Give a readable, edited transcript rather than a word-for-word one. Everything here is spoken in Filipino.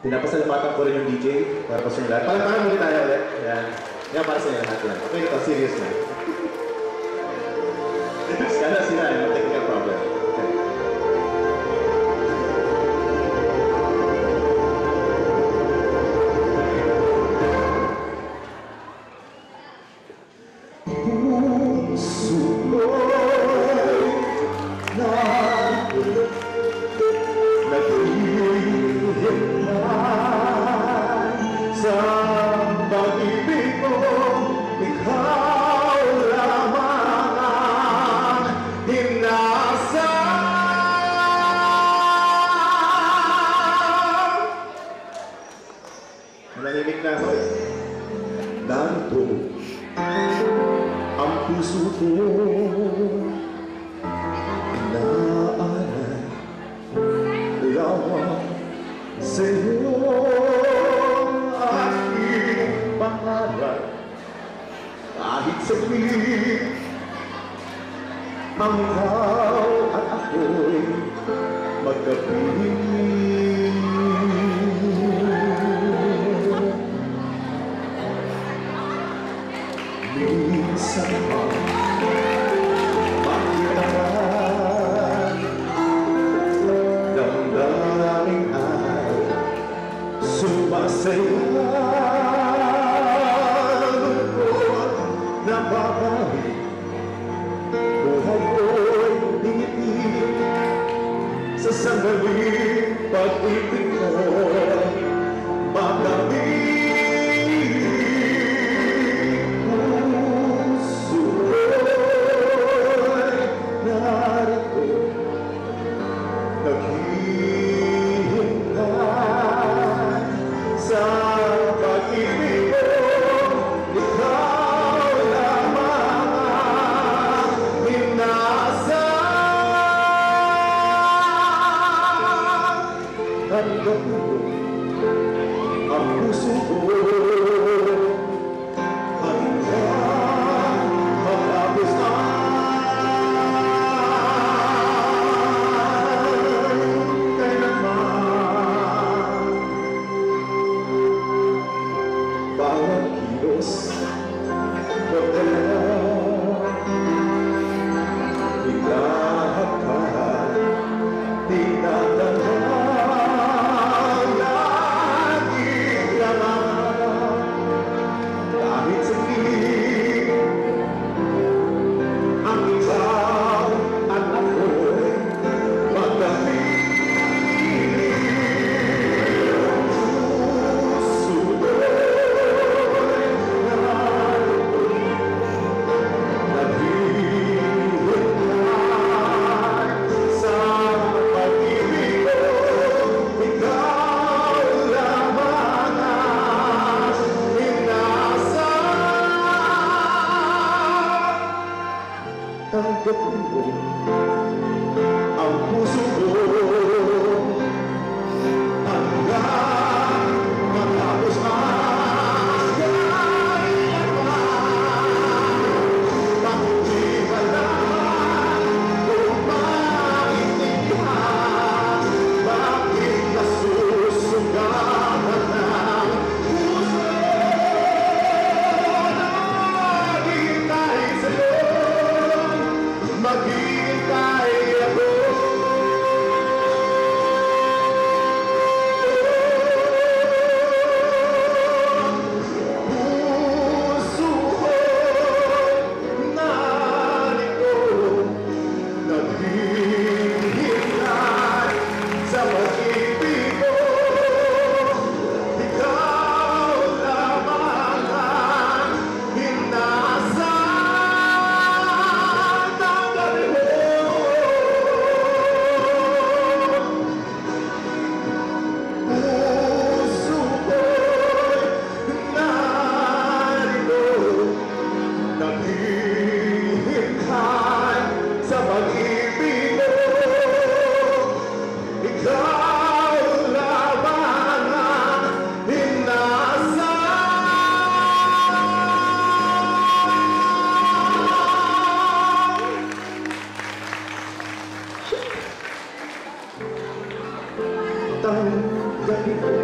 Pinapasalamatan ko rin yung DJ para pa sa inyo lahat. Palamahan muli tayo ulit. Yan. Yan para sa inyo lahat yan. Okay, ito, serious na. Sana sila, no technical problem. Okay. Sa pag-ibig mo, ikaw lamang ang inasal. Manahimik na ako. Narito ang puso ko, inaalay lamang sa'yo. Pangalan kahit saglit ang ikaw at ako'y magkapiling. Minsan pa pakitaan damdamin ay sumasaya. Nababawi, buhay ko'y tingin sa sandaling pag-ibig mo. Makaming puso ko'y narito, naghihintay sa pag-ibig mo. Hanggang ang puso ko hanggang matapos ay kailanman. Bawat kilos magdala, ilahakad, tinatala. Tanggap mo ang puso ko hanggang matapos ang kailanman. Bakit di ba lang maintindihan? Bakit nasusugatan ng puso? Naghihintay sa'yo, maghihintay ako. Puso ko'y narito, naghihintay sa pag-ibig mo. Ikaw lamang ang inasal. Tanggapin mo puso ko'y narito, naghihintay sa pag-ibig mo. Ikaw lamang ang inasal. Tanggapin mo